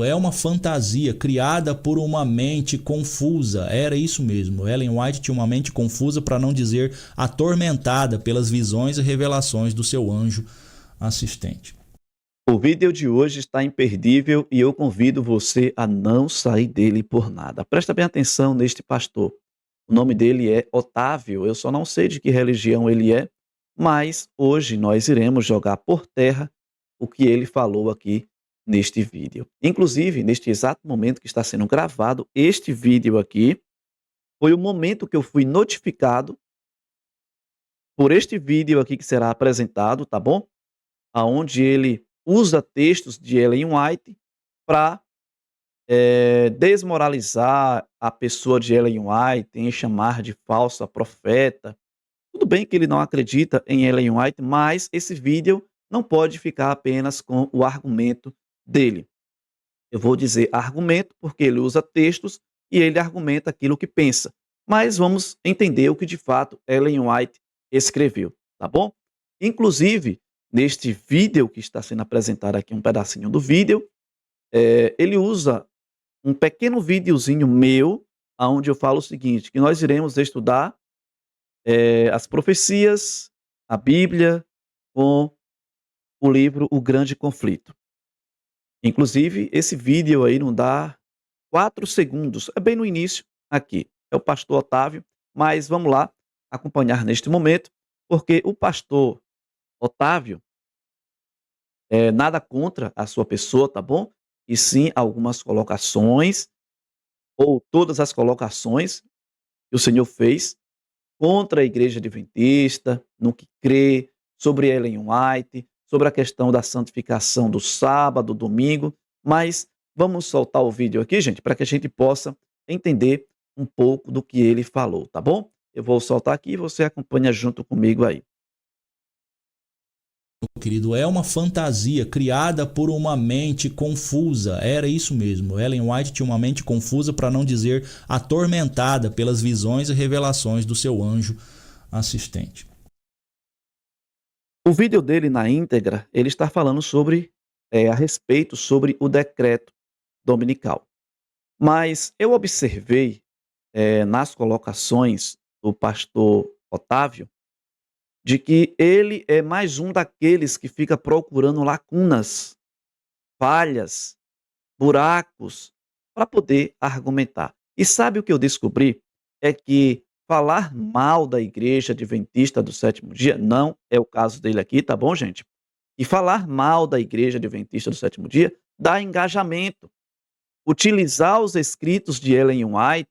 É uma fantasia criada por uma mente confusa. Era isso mesmo. Ellen White tinha uma mente confusa, para não dizer atormentada pelas visões e revelações do seu anjo assistente. O vídeo de hoje está imperdível e eu convido você a não sair dele por nada. Presta bem atenção neste pastor. O nome dele é Otávio. Eu só não sei de que religião ele é, mas hoje nós iremos jogar por terra o que ele falou aqui neste vídeo. Inclusive, neste exato momento que está sendo gravado este vídeo aqui, foi o momento que eu fui notificado por este vídeo aqui que será apresentado, tá bom? Aonde ele usa textos de Ellen White para desmoralizar a pessoa de Ellen White, em chamar de falsa profeta. Tudo bem que ele não acredita em Ellen White, mas esse vídeo não pode ficar apenas com o argumento dele. Eu vou dizer argumento porque ele usa textos e ele argumenta aquilo que pensa. Mas vamos entender o que de fato Ellen White escreveu, tá bom? Inclusive, neste vídeo que está sendo apresentado aqui, um pedacinho do vídeo, ele usa um pequeno videozinho meu, onde eu falo o seguinte, que nós iremos estudar as profecias, a Bíblia, com o livro O Grande Conflito. Inclusive, esse vídeo aí não dá 4 segundos, é bem no início aqui. É o pastor Otávio, mas vamos lá acompanhar neste momento, porque o pastor Otávio, nada contra a sua pessoa, tá bom? E sim algumas colocações, ou todas as colocações que o Senhor fez contra a igreja adventista, no que crê, sobre Ellen White, sobre a questão da santificação do sábado, domingo, mas vamos soltar o vídeo aqui, gente, para que a gente possa entender um pouco do que ele falou, tá bom? Eu vou soltar aqui e você acompanha junto comigo aí. Querido, é uma fantasia criada por uma mente confusa. Era isso mesmo. Ellen White tinha uma mente confusa, para não dizer atormentada pelas visões e revelações do seu anjo assistente. O vídeo dele na íntegra, ele está falando sobre, a respeito sobre o decreto dominical. Mas eu observei, nas colocações do pastor Otávio, de que ele é mais um daqueles que fica procurando lacunas, falhas, buracos, para poder argumentar. E sabe o que eu descobri? É que falar mal da igreja adventista do sétimo dia, não é o caso dele aqui, tá bom, gente? E falar mal da igreja adventista do sétimo dia dá engajamento. Utilizar os escritos de Ellen White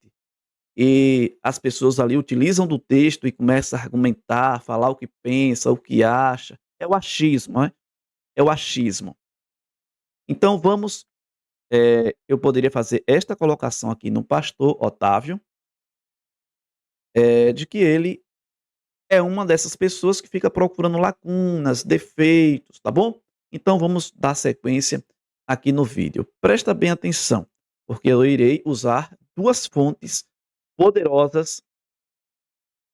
e as pessoas ali utilizam do texto e começam a argumentar, falar o que pensa, o que acha. É o achismo, né? É o achismo. Então vamos, eu poderia fazer esta colocação aqui no pastor Otávio, de que ele é uma dessas pessoas que fica procurando lacunas, defeitos, tá bom? Então vamos dar sequência aqui no vídeo. Presta bem atenção, porque eu irei usar 2 fontes poderosas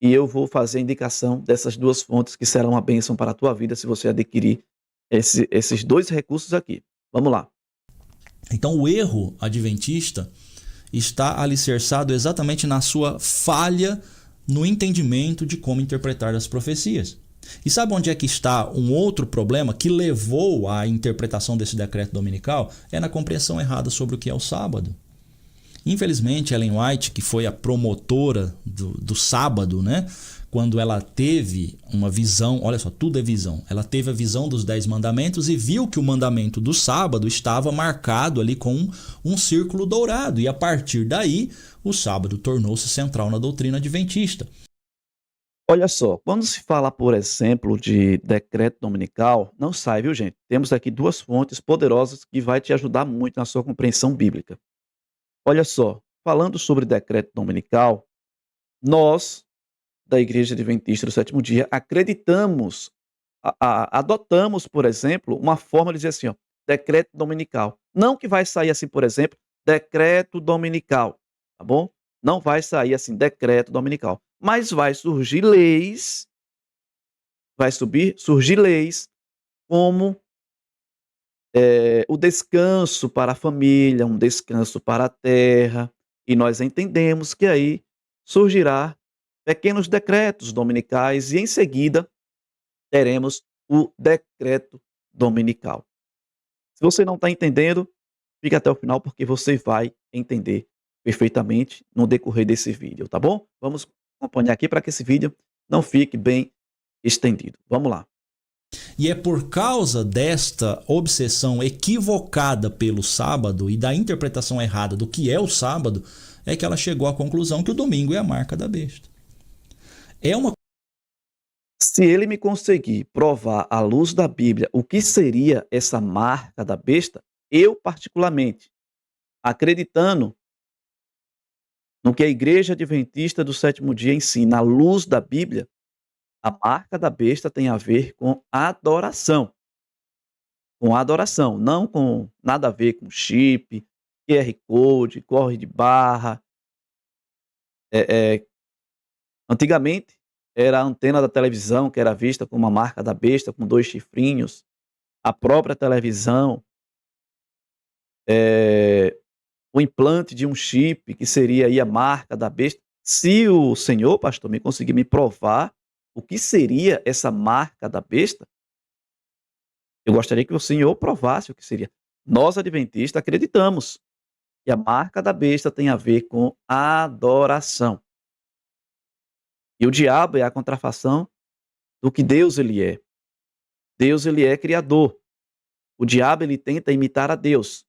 e eu vou fazer a indicação dessas 2 fontes que serão uma bênção para a tua vida se você adquirir esses 2 recursos aqui. Vamos lá. Então, o erro adventista está alicerçado exatamente na sua falha no entendimento de como interpretar as profecias. E sabe onde é que está um outro problema que levou à interpretação desse decreto dominical? É na compreensão errada sobre o que é o sábado. Infelizmente, Ellen White, que foi a promotora do sábado, né? Quando ela teve uma visão, olha só, tudo é visão. Ela teve a visão dos 10 mandamentos e viu que o mandamento do sábado estava marcado ali com um círculo dourado. E a partir daí, o sábado tornou-se central na doutrina adventista. Olha só, quando se fala, por exemplo, de decreto dominical, não sai, viu, gente? Temos aqui 2 fontes poderosas que vai te ajudar muito na sua compreensão bíblica. Olha só, falando sobre decreto dominical, nós, da Igreja Adventista do Sétimo Dia, acreditamos, adotamos, por exemplo, uma forma de dizer assim, ó, decreto dominical. Não que vai sair assim, por exemplo, decreto dominical, tá bom? Não vai sair assim, decreto dominical. Mas vai surgir leis, surgir leis como o descanso para a família, um descanso para a terra, e nós entendemos que aí surgirá pequenos decretos dominicais e em seguida teremos o decreto dominical. Se você não está entendendo, fique até o final porque você vai entender perfeitamente no decorrer desse vídeo, tá bom? Vamos acompanhar aqui para que esse vídeo não fique bem estendido. Vamos lá. E é por causa desta obsessão equivocada pelo sábado e da interpretação errada do que é o sábado, é que ela chegou à conclusão que o domingo é a marca da besta. É uma Se ele me conseguir provar à luz da Bíblia o que seria essa marca da besta, eu particularmente, acreditando no que a Igreja Adventista do Sétimo Dia ensina à luz da Bíblia, a marca da besta tem a ver com adoração. Com adoração, não com nada a ver com chip, QR Code, corre de barra. Eh, Antigamente, era a antena da televisão que era vista como a marca da besta, com 2 chifrinhos. A própria televisão, eh, o implante de um chip, que seria aí a marca da besta. Se o senhor, pastor, me conseguir me provar o que seria essa marca da besta, eu gostaria que o senhor provasse o que seria. Nós, adventistas, acreditamos que a marca da besta tem a ver com adoração. E o diabo é a contrafação do que Deus ele é. Deus ele é criador. O diabo ele tenta imitar a Deus.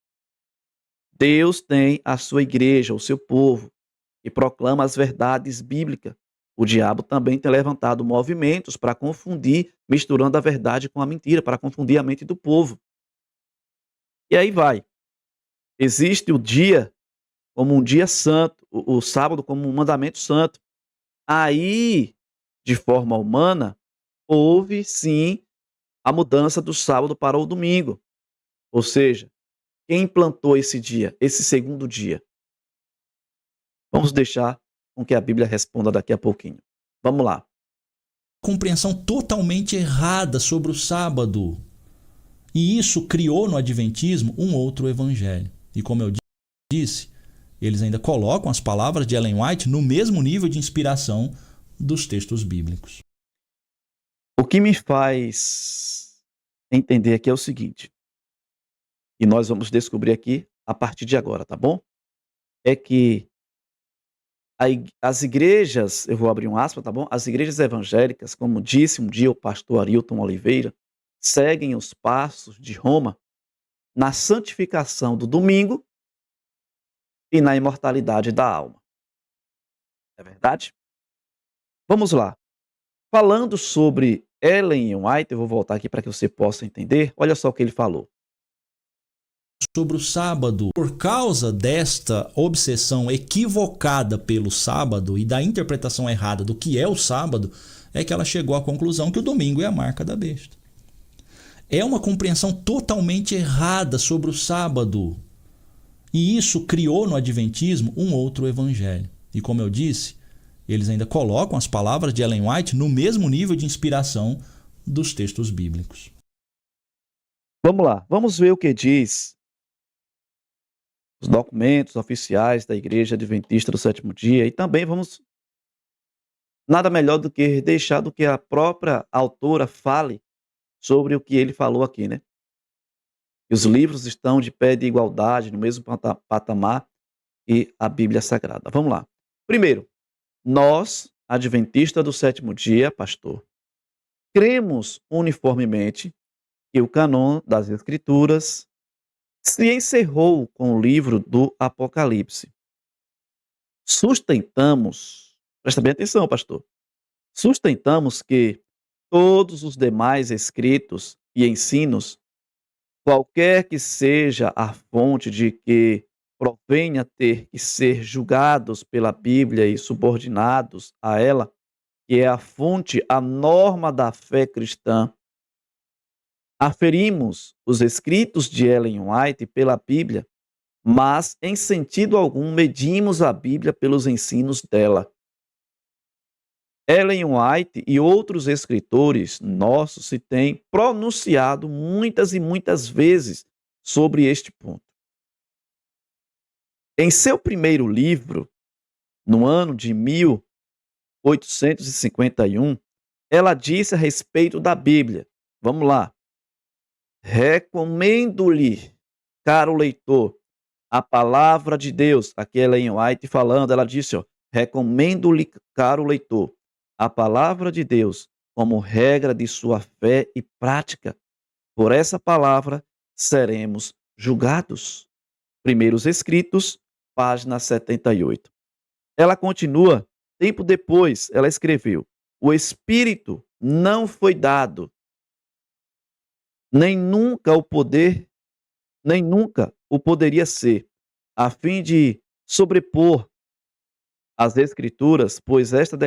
Deus tem a sua igreja, o seu povo, e proclama as verdades bíblicas. O diabo também tem levantado movimentos para confundir, misturando a verdade com a mentira, para confundir a mente do povo. E aí vai. Existe o dia como um dia santo, o sábado como um mandamento santo. Aí, de forma humana, houve sim a mudança do sábado para o domingo. Ou seja, quem implantou esse dia, esse segundo dia? Vamos deixar com que a Bíblia responda daqui a pouquinho. Vamos lá. compreensão totalmente errada sobre o sábado. E isso criou no Adventismo um outro evangelho. E como eu disse, eles ainda colocam as palavras de Ellen White no mesmo nível de inspiração dos textos bíblicos. O que me faz entender aqui é o seguinte, e nós vamos descobrir aqui a partir de agora, tá bom? É que as igrejas, eu vou abrir um aspa, tá bom? As igrejas evangélicas, como disse um dia o pastor Arilton Oliveira, seguem os passos de Roma na santificação do domingo e na imortalidade da alma. É verdade? Vamos lá. Falando sobre Ellen White, eu vou voltar aqui para que você possa entender. Olha só o que ele falou. Sobre o sábado, por causa desta obsessão equivocada pelo sábado e da interpretação errada do que é o sábado, é que ela chegou à conclusão que o domingo é a marca da besta. É uma compreensão totalmente errada sobre o sábado. E isso criou no Adventismo um outro evangelho. E como eu disse, eles ainda colocam as palavras de Ellen White no mesmo nível de inspiração dos textos bíblicos. Vamos lá, vamos ver o que diz os documentos oficiais da Igreja Adventista do Sétimo Dia e também vamos nada melhor do que deixar do que a própria autora fale sobre o que ele falou aqui, né? E os livros estão de pé de igualdade, no mesmo patamar que a Bíblia Sagrada. Vamos lá. Primeiro, nós, adventistas do sétimo dia, pastor, cremos uniformemente que o cânon das Escrituras se encerrou com o livro do Apocalipse. Sustentamos, presta bem atenção, pastor, sustentamos que todos os demais escritos e ensinos, qualquer que seja a fonte de que provenha ter que ser julgados pela Bíblia e subordinados a ela, que é a fonte, a norma da fé cristã, aferimos os escritos de Ellen White pela Bíblia, mas em sentido algum medimos a Bíblia pelos ensinos dela. Ellen White e outros escritores nossos se têm pronunciado muitas e muitas vezes sobre este ponto. Em seu primeiro livro, no ano de 1851, ela disse a respeito da Bíblia. Vamos lá. Recomendo-lhe, caro leitor, a palavra de Deus. Aqui é Ellen White falando, ela disse, recomendo-lhe, caro leitor, a palavra de Deus como regra de sua fé e prática. Por essa palavra seremos julgados. Primeiros Escritos, página 78. Ela continua, tempo depois, ela escreveu: o Espírito não foi dado, nem nunca o poderia ser, a fim de sobrepor as Escrituras, pois estas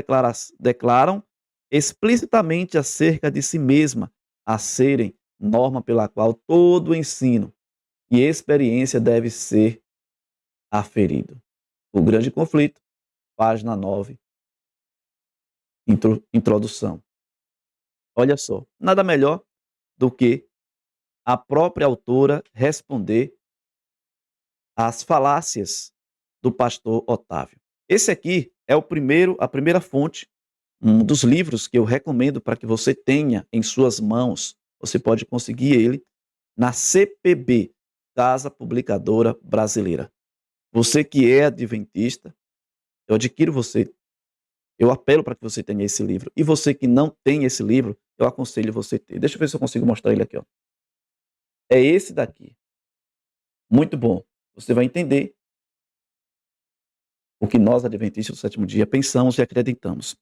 declaram explicitamente acerca de si mesma a serem norma pela qual todo ensino e experiência deve ser aferido. O Grande Conflito, página 9, introdução. Olha só, nada melhor do que a própria autora responder às falácias do pastor Otávio. Esse aqui é a primeira fonte, um dos livros que eu recomendo para que você tenha em suas mãos. Você pode conseguir ele na CPB, Casa Publicadora Brasileira. Você que é adventista, eu apelo para que você tenha esse livro. E você que não tem esse livro, eu aconselho você ter. Deixa eu ver se eu consigo mostrar ele aqui. É esse daqui. Muito bom. Você vai entender o que nós, adventistas do sétimo dia, pensamos e acreditamos.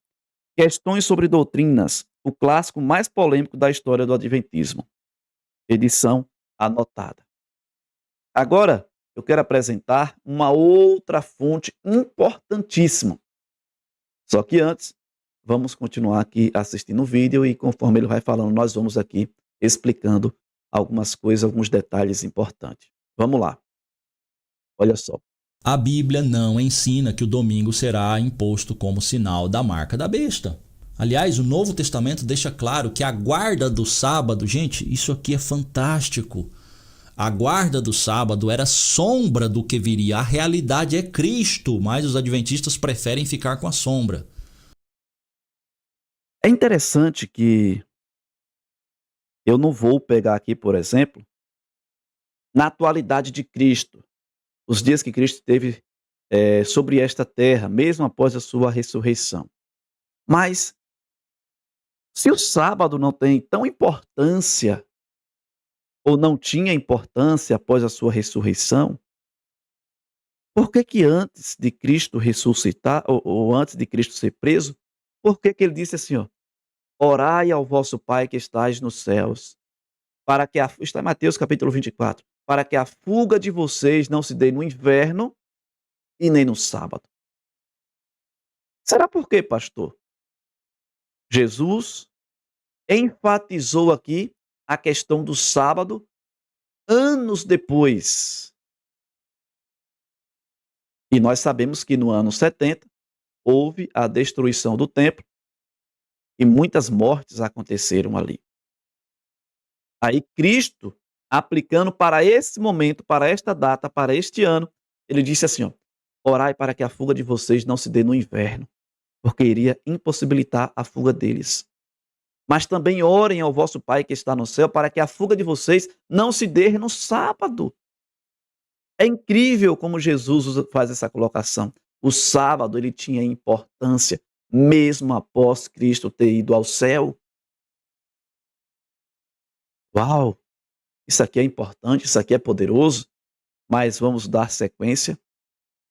Questões sobre doutrinas, o clássico mais polêmico da história do adventismo. Edição anotada. Agora, eu quero apresentar uma outra fonte importantíssima. Só que antes, vamos continuar aqui assistindo o vídeo e conforme ele vai falando, nós vamos aqui explicando algumas coisas, alguns detalhes importantes. Vamos lá. Olha só. A Bíblia não ensina que o domingo será imposto como sinal da marca da besta. Aliás, o Novo Testamento deixa claro que a guarda do sábado, gente, isso aqui é fantástico. A guarda do sábado era sombra do que viria. A realidade é Cristo, mas os adventistas preferem ficar com a sombra. É interessante que eu não vou pegar aqui, por exemplo, na atualidade de Cristo, os dias que Cristo esteve sobre esta terra, mesmo após a sua ressurreição. Mas, se o sábado não tem tão importância, ou não tinha importância após a sua ressurreição, por que antes de Cristo ressuscitar, ou antes de Cristo ser preso, por que ele disse assim, orai ao vosso Pai que estais nos céus, para que está em Mateus capítulo 24, para que a fuga de vocês não se dê no inverno e nem no sábado. Será por quê, pastor? Jesus enfatizou aqui a questão do sábado anos depois. E nós sabemos que no ano 70 houve a destruição do templo e muitas mortes aconteceram ali. Aí Cristo, aplicando para esse momento, para esta data, para este ano, ele disse assim, orai para que a fuga de vocês não se dê no inverno, porque iria impossibilitar a fuga deles. Mas também orem ao vosso Pai que está no céu, para que a fuga de vocês não se dê no sábado. É incrível como Jesus faz essa colocação. O sábado ele tinha importância, mesmo após Cristo ter ido ao céu. Uau! Isso aqui é importante, isso aqui é poderoso, mas vamos dar sequência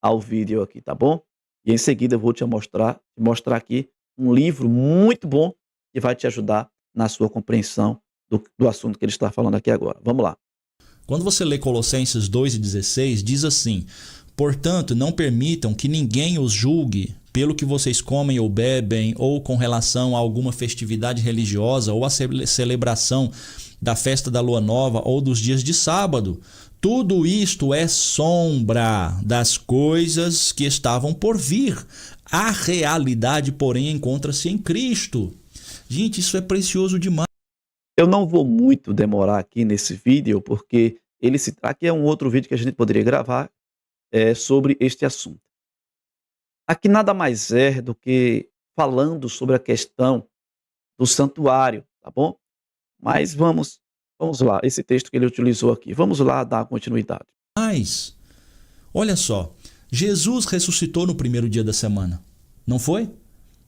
ao vídeo aqui, tá bom? E em seguida eu vou te mostrar aqui um livro muito bom que vai te ajudar na sua compreensão do assunto que ele está falando aqui agora. Vamos lá. Quando você lê Colossenses 2:16, diz assim: portanto, não permitam que ninguém os julgue pelo que vocês comem ou bebem, ou com relação a alguma festividade religiosa, ou a celebração da festa da lua nova, ou dos dias de sábado. Tudo isto é sombra das coisas que estavam por vir. A realidade, porém, encontra-se em Cristo. Gente, isso é precioso demais. Eu não vou muito demorar aqui nesse vídeo, porque Aqui é um outro vídeo que a gente poderia gravar sobre este assunto. Aqui nada mais é do que falando sobre a questão do santuário, tá bom? Mas vamos lá, esse texto que ele utilizou aqui. Vamos lá dar continuidade. Mas, olha só, Jesus ressuscitou no primeiro dia da semana, não foi?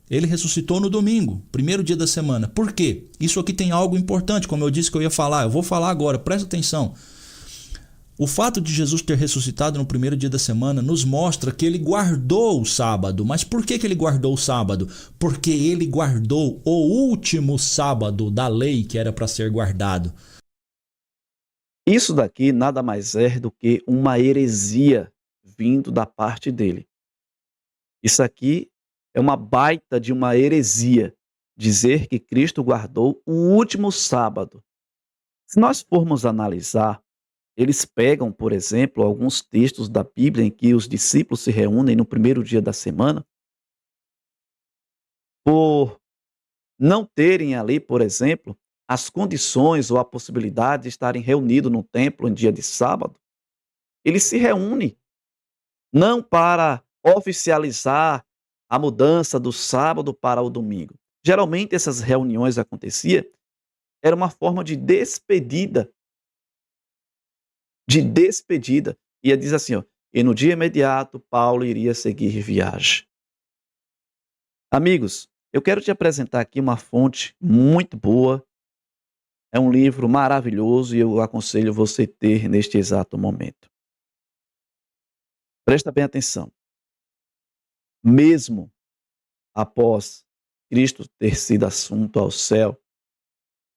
Ele ressuscitou no domingo, primeiro dia da semana. Por quê? Isso aqui tem algo importante, como eu disse que eu ia falar. Eu vou falar agora, presta atenção. O fato de Jesus ter ressuscitado no primeiro dia da semana nos mostra que ele guardou o sábado. Mas por que ele guardou o sábado? Porque ele guardou o último sábado da lei que era para ser guardado. Isso daqui nada mais é do que uma heresia vindo da parte dele. Isso aqui é uma baita de uma heresia, dizer que Cristo guardou o último sábado. Se nós formos analisar, eles pegam, por exemplo, alguns textos da Bíblia em que os discípulos se reúnem no primeiro dia da semana, por não terem ali, por exemplo, as condições ou a possibilidade de estarem reunidos no templo em dia de sábado. Eles se reúnem não para oficializar a mudança do sábado para o domingo. Geralmente essas reuniões aconteciam, era uma forma de despedida. Ia dizer assim, ó, e no dia imediato Paulo iria seguir viagem. Amigos, eu quero te apresentar aqui uma fonte muito boa. É um livro maravilhoso e eu aconselho você ter neste exato momento. Presta bem atenção. Mesmo após Cristo ter sido assunto ao céu,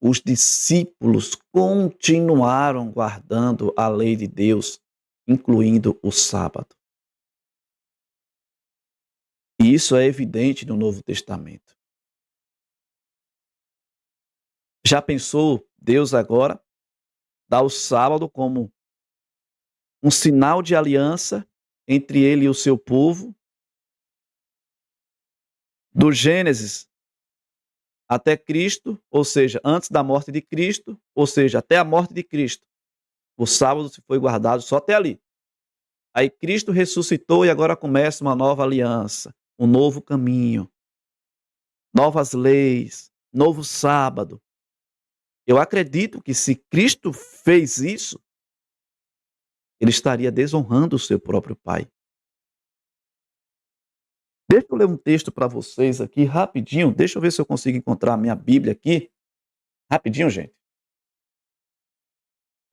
os discípulos continuaram guardando a lei de Deus, incluindo o sábado. E isso é evidente no Novo Testamento. Já pensou Deus agora dá o sábado como um sinal de aliança entre ele e o seu povo? Do Gênesis até Cristo, ou seja, antes da morte de Cristo, ou seja, até a morte de Cristo. O sábado se foi guardado só até ali. Aí Cristo ressuscitou e agora começa uma nova aliança, um novo caminho, novas leis, novo sábado. Eu acredito que se Cristo fez isso, ele estaria desonrando o seu próprio Pai. Deixa eu ler um texto para vocês aqui rapidinho. Deixa eu ver se eu consigo encontrar a minha Bíblia aqui. Rapidinho, gente.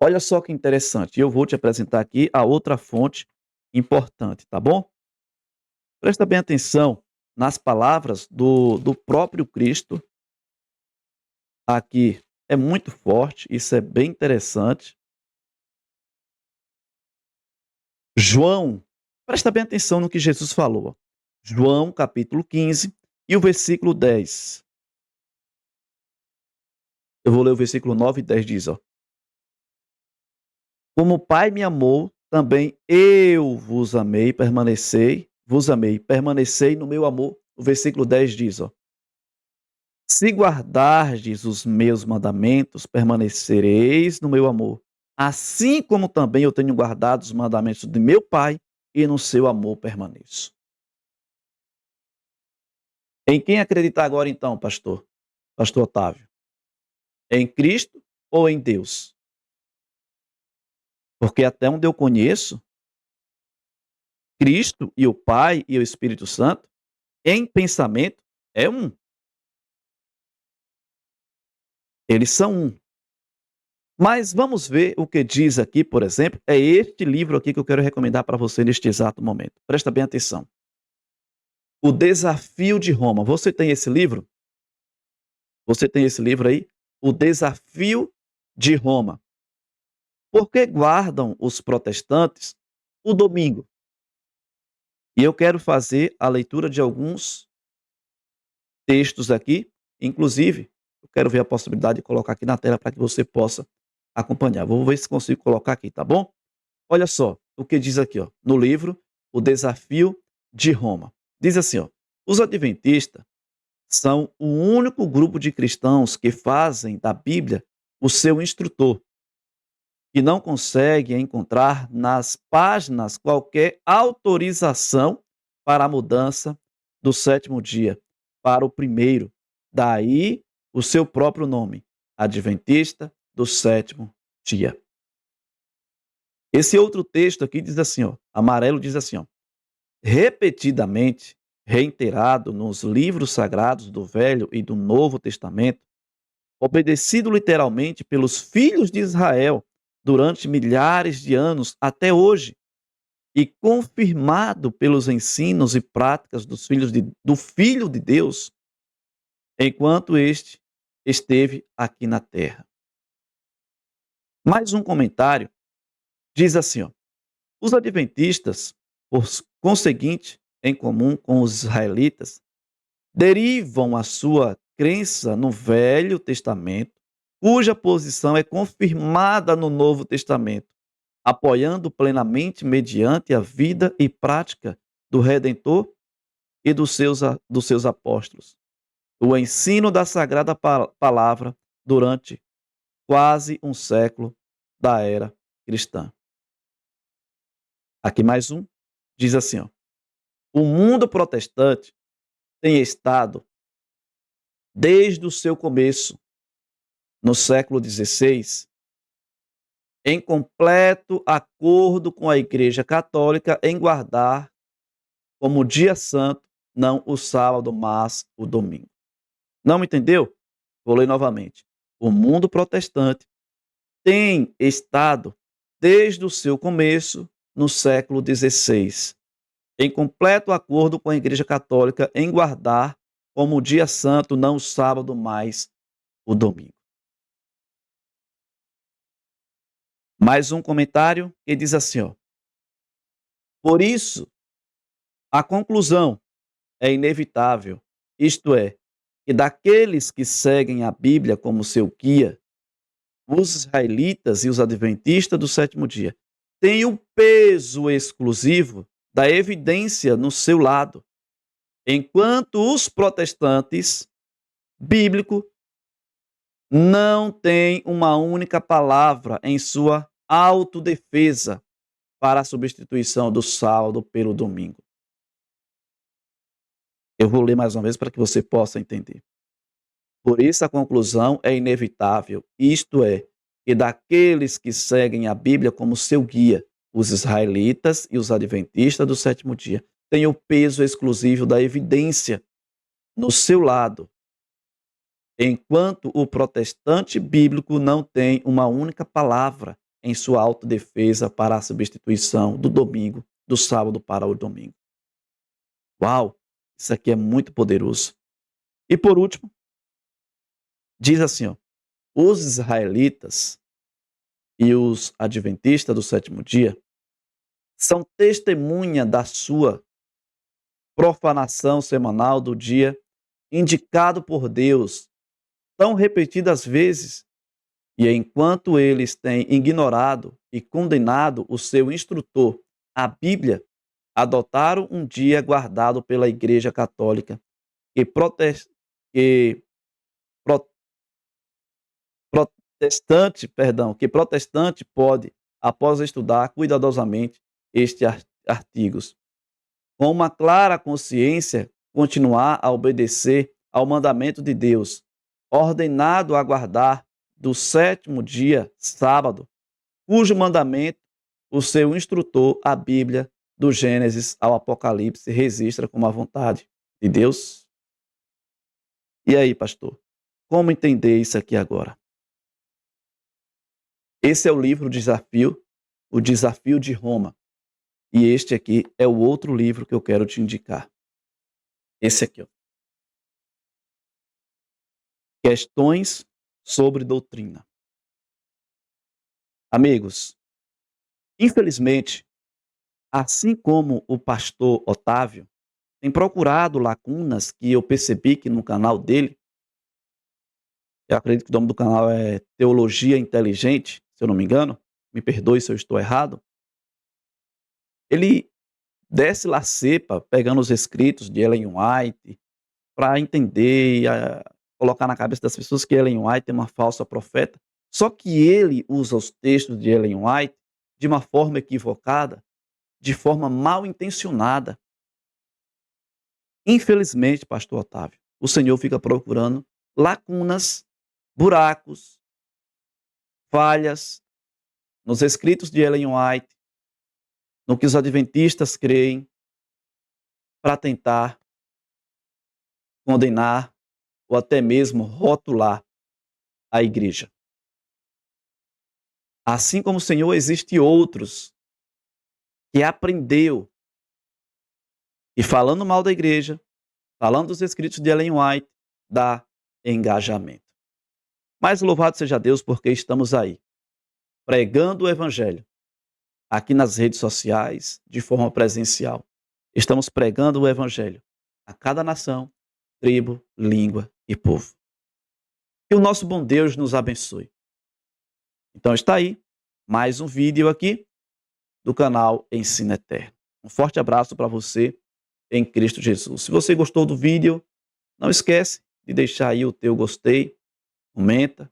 Olha só que interessante. Eu vou te apresentar aqui a outra fonte importante, tá bom? Presta bem atenção nas palavras do próprio Cristo. Aqui é muito forte, isso é bem interessante. João, presta bem atenção no que Jesus falou. João, capítulo 15 e o versículo 10. Eu vou ler o versículo 9 e 10, diz, ó. Como o Pai me amou, também eu vos amei, permanecei no meu amor. O versículo 10 diz, ó. Se guardardes os meus mandamentos, permanecereis no meu amor. Assim como também eu tenho guardado os mandamentos de meu Pai, e no seu amor permaneço. Em quem acreditar agora então, pastor? Pastor Otávio? Em Cristo ou em Deus? Porque até onde eu conheço, Cristo e o Pai e o Espírito Santo, em pensamento, é um. Eles são um. Mas vamos ver o que diz aqui, por exemplo, é este livro aqui que eu quero recomendar para você neste exato momento. Presta bem atenção. O Desafio de Roma. Você tem esse livro? Você tem esse livro aí? O Desafio de Roma. Por que guardam os protestantes o domingo? E eu quero fazer a leitura de alguns textos aqui, inclusive, eu quero ver a possibilidade de colocar aqui na tela para que você possa acompanhar. Vou ver se consigo colocar aqui, tá bom? Olha só o que diz aqui, ó, no livro O Desafio de Roma. Diz assim, ó: os adventistas são o único grupo de cristãos que fazem da Bíblia o seu instrutor. que não consegue encontrar nas páginas qualquer autorização para a mudança do sétimo dia para o primeiro. Daí o seu próprio nome, Adventista do sétimo dia. Esse outro texto aqui diz assim, ó, amarelo diz assim, ó, repetidamente reiterado nos livros sagrados do Velho e do Novo Testamento, obedecido literalmente pelos filhos de Israel durante milhares de anos até hoje, e confirmado pelos ensinos e práticas do Filho de Deus, enquanto este esteve aqui na terra. Mais um comentário diz assim, ó, os adventistas, por conseguinte, em comum com os israelitas, derivam a sua crença no Velho Testamento, cuja posição é confirmada no Novo Testamento, apoiando plenamente mediante a vida e prática do Redentor e dos seus apóstolos, o ensino da Sagrada Palavra durante quase um século da era cristã. Aqui mais um, diz assim, ó, o mundo protestante tem estado, desde o seu começo, no século XVI, em completo acordo com a Igreja Católica em guardar como dia santo, não o sábado, mas o domingo. Não entendeu? Vou ler novamente. O mundo protestante tem estado, desde o seu começo, no século XVI, em completo acordo com a Igreja Católica em guardar como dia santo, não o sábado, mas o domingo. Mais um comentário que diz assim, ó, por isso, a conclusão é inevitável, isto é, que daqueles que seguem a Bíblia como seu guia, os israelitas e os adventistas do sétimo dia têm o peso exclusivo da evidência no seu lado, enquanto os protestantes bíblicos não têm uma única palavra em sua autodefesa para a substituição do sábado pelo domingo. Eu vou ler mais uma vez para que você possa entender. Por isso a conclusão é inevitável, isto é, que daqueles que seguem a Bíblia como seu guia, os israelitas e os adventistas do sétimo dia, têm o peso exclusivo da evidência no seu lado, enquanto o protestante bíblico não tem uma única palavra em sua autodefesa para a substituição do domingo, do sábado para o domingo. Uau, isso aqui é muito poderoso. E por último, diz assim, ó, os israelitas e os adventistas do sétimo dia são testemunha da sua profanação semanal do dia indicado por Deus tão repetidas vezes, e enquanto eles têm ignorado e condenado o seu instrutor, a Bíblia, adotaram um dia guardado pela Igreja Católica que protestante pode, após estudar cuidadosamente estes artigos, com uma clara consciência, continuar a obedecer ao mandamento de Deus, ordenado a guardar do sétimo dia, sábado, cujo mandamento o seu instrutor, a Bíblia, do Gênesis ao Apocalipse, registra como a vontade de Deus? E aí, pastor, como entender isso aqui agora? Esse é o livro Desafio, o Desafio de Roma. E este aqui é o outro livro que eu quero te indicar. Esse aqui, ó. Questões sobre doutrina. Amigos, infelizmente, assim como o pastor Otávio tem procurado lacunas que eu percebi que no canal dele, eu acredito que o nome do canal é Teologia Inteligente, se eu não me engano, me perdoe se eu estou errado, ele desce lá cepa, pegando os escritos de Ellen White, para entender e colocar na cabeça das pessoas que Ellen White é uma falsa profeta, Só que ele usa os textos de Ellen White de uma forma equivocada, de forma mal intencionada. Infelizmente, pastor Otávio, o Senhor fica procurando lacunas, buracos, falhas nos escritos de Ellen White, no que os adventistas creem, para tentar condenar ou até mesmo rotular a igreja. Assim como o Senhor, existem outros que aprendeu e falando mal da igreja, falando dos escritos de Ellen White, dá engajamento. Mas louvado seja Deus porque estamos aí, pregando o evangelho, aqui nas redes sociais, de forma presencial. Estamos pregando o evangelho a cada nação, tribo, língua e povo. Que o nosso bom Deus nos abençoe. Então está aí, mais um vídeo aqui do canal Ensino Eterno. Um forte abraço para você em Cristo Jesus. Se você gostou do vídeo, não esquece de deixar aí o teu gostei, comenta,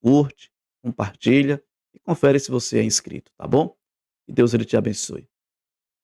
curte, compartilha e confere se você é inscrito, tá bom? Que Deus ele te abençoe.